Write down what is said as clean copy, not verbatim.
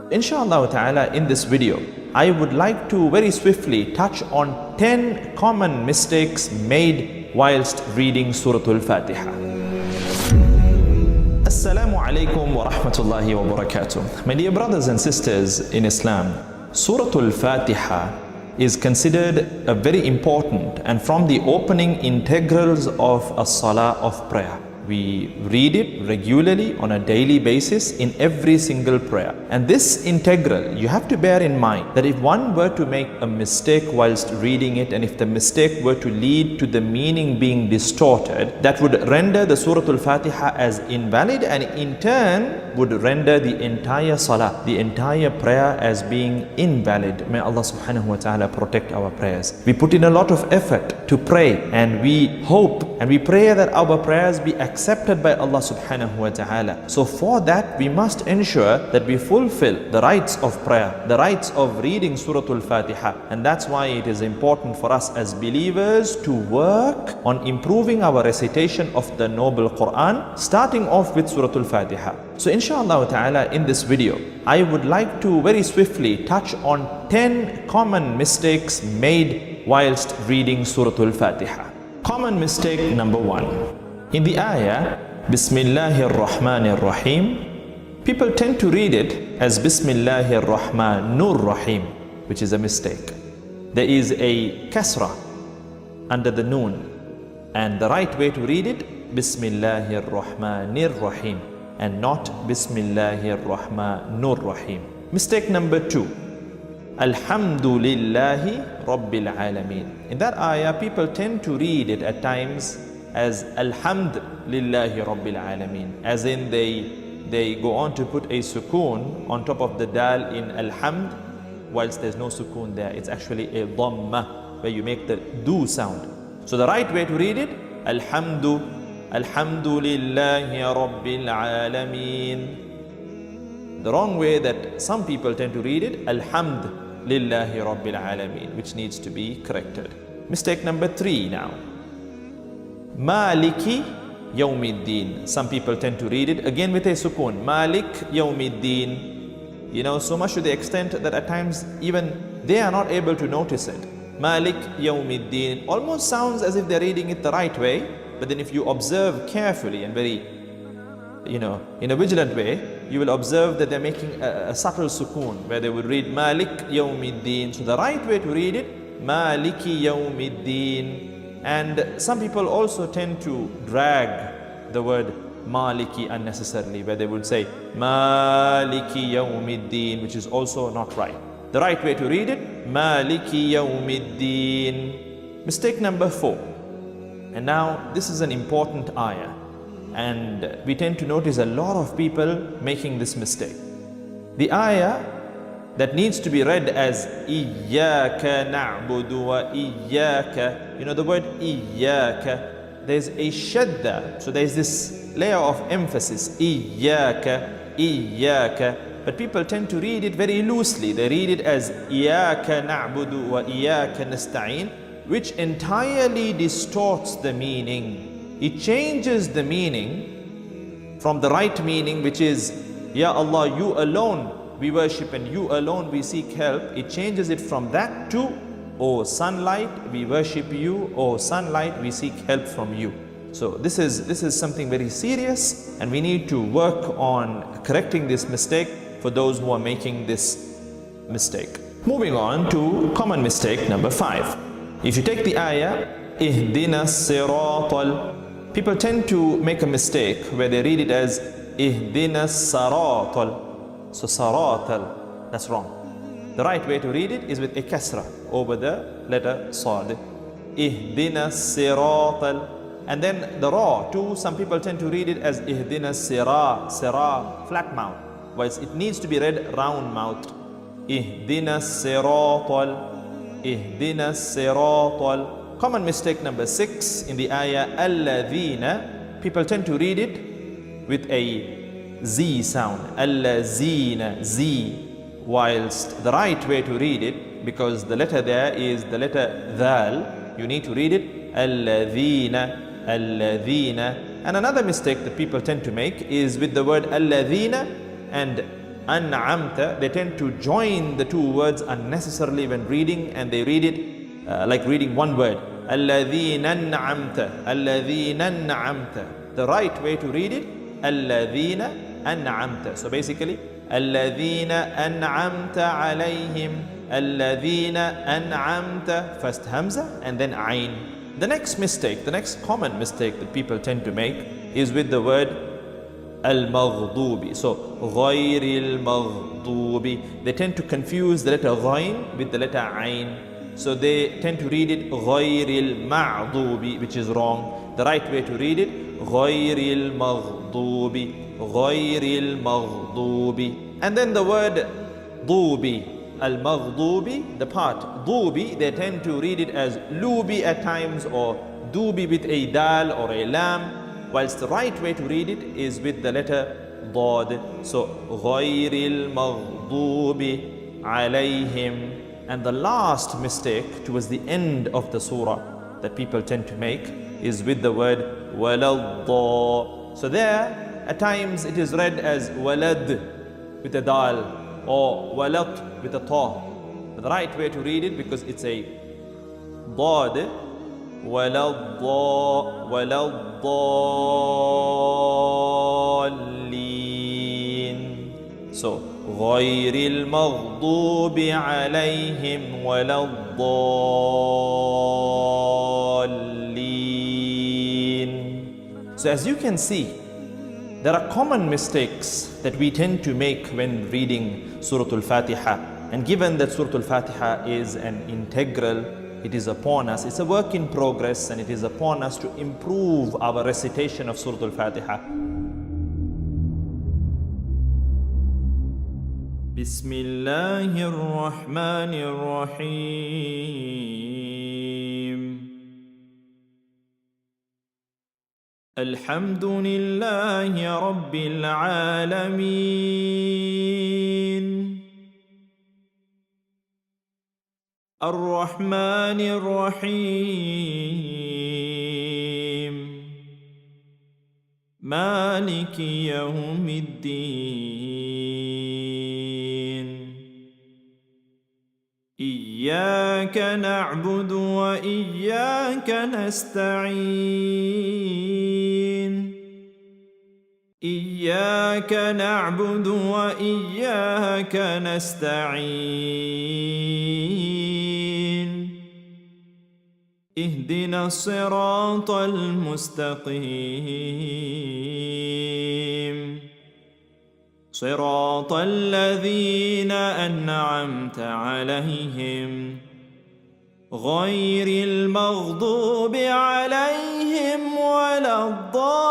Inshallah ta'ala, in this video, I would like to very swiftly touch on 10 common mistakes made whilst reading Surah Al-Fatiha. Assalamu alaikum wa rahmatullahi wa barakatuh. My dear brothers and sisters in Islam, Surah Al-Fatiha is considered a very important and from the opening integrals of a salah of prayer. We read it regularly on a daily basis in every single prayer. And this integral, you have to bear in mind that if one were to make a mistake whilst reading it, and if the mistake were to lead to the meaning being distorted, that would render the Surah Al-Fatiha as invalid, and in turn would render the entire salah, the entire prayer, as being invalid. May Allah subhanahu wa ta'ala protect our prayers. We put in a lot of effort to pray, and we hope and we pray that our prayers be accepted by Allah subhanahu wa ta'ala. So for that, we must ensure that we fulfill the rights of prayer, the rights of reading Surah Al-Fatiha. And that's why it is important for us as believers to work on improving our recitation of the noble Quran, starting off with Surah Al-Fatiha. So inshallah ta'ala, in this video, I would like to very swiftly touch on 10 common mistakes made whilst reading Surah Al-Fatiha. Common mistake number 1. In the ayah, Bismillahir Rahmanir Rahim, people tend to read it as Bismillahir Rahmanur Rahim, which is a mistake. There is a kasra under the noon, and the right way to read it, Bismillahir Rahmanir Rahim, and not Bismillahir Rahmanur Rahim. Mistake number 2. Alhamdulillahi Rabbil Alameen. In that ayah, people tend to read it at times as Alhamdulillahi Rabbil Alameen, as in they go on to put a sukoon on top of the dal in Alhamd, whilst there's no sukoon there. It's actually a dhamma, where you make the do sound. So the right way to read it, Alhamdulillahi Rabbil Alameen. The wrong way that some people tend to read it, Alhamdulillahi Rabbil Alameen, which needs to be corrected. Mistake number 3 now. Maliki Yawmiddin. Some people tend to read it again with a sukoon. Malik Yawmiddin. You know, so much to the extent that at times even they are not able to notice it. Malik Yawmiddin almost sounds as if they're reading it the right way, but then if you observe carefully and very, in a vigilant way, you will observe that they're making a subtle sukoon, where they would read Malik Yawmiddin. So the right way to read it, Maliki Yawmiddin. And some people also tend to drag the word Maliki unnecessarily, where they would say Maliki Yawmiddin, which is also not right. The right way to read it, Maliki Yawmiddin. Mistake number 4. And now this is an important ayah, and we tend to notice a lot of people making this mistake. The ayah that needs to be read as Iyyaka na'budu wa iyyaka. The word Iyyaka, there's a shadda, so there's this layer of emphasis, Iyyaka, Iyyaka. But people tend to read it very loosely. They read it as Iyyaka na'budu wa iyyaka nasta'in, which entirely distorts the meaning. It changes the meaning from the right meaning, which is Ya Allah, you alone we worship and you alone we seek help. It changes it from that to O sunlight, we worship you. O sunlight, we seek help from you. So this is something very serious, and we need to work on correcting this mistake for those who are making this mistake. Moving on to common mistake number 5. If you take the ayah, Ihdina siratal, people tend to make a mistake where they read it as Ihdina saratal. So saratal, that's wrong. The right way to read it is with a kasra over the letter sad. Ihdina siratal. And then the ra too, some people tend to read it as Ihdina sira, flat mouth, whilst it needs to be read round mouthed. Ihdina siratal, Ihdina siratal. Common mistake number 6 in the ayah, alladhina, people tend to read it with a Z sound, allazina, Z, whilst the right way to read it, because the letter there is the letter dhal, you need to read it alladhina, alladhina. And another mistake that people tend to make is with the word alladhina and an'amta, they tend to join the two words unnecessarily when reading, and they read it like reading one word. Alladhina an'amta, alladhina an'amta. The right way to read it, alladhina an'amta. So basically, alladhina an'amta alayhim, alladhina an'amta. First hamza and then ayn. The next mistake, the next common mistake that people tend to make is with the word al-maghdubi. So, ghayril maghdubi. They tend to confuse the letter ghayn with the letter ayn. So they tend to read it ghayril ma'dubi, which is wrong. The right way to read it, ghayril maghdubi, ghayril maghdubi. And then the word dubi, al-maghdubi, the part dubi, they tend to read it as lubi at times, or dubi with a dal or a lam, whilst the right way to read it is with the letter dad. So ghayril maghdubi alayhim. And the last mistake towards the end of the surah that people tend to make is with the word waladda. So there at times it is read as walad with a dal, or walat with a ta. The right way to read it, because it's a dad, waladda, waladdallin. So ghayril maghdubi alayhim waladdallin. So as you can see, there are common mistakes that we tend to make when reading Surah Al-Fatiha. And given that Surah Al-Fatiha is an integral, it is upon us, it's a work in progress, and it is upon us to improve our recitation of Surah Al-Fatiha. Bismillahir Rahmanir Rahim. Alhamdulillahi Rabbil Alameen. Ar-Rahmanir Rahim. Maliki Yawmiddin. إياك نعبد وإياك نستعين. إياك نعبد وإياك نستعين. اهدنا الصراط المستقيم. صراط الذين أنعمت عليهم غير المغضوب عليهم ولا الضالين.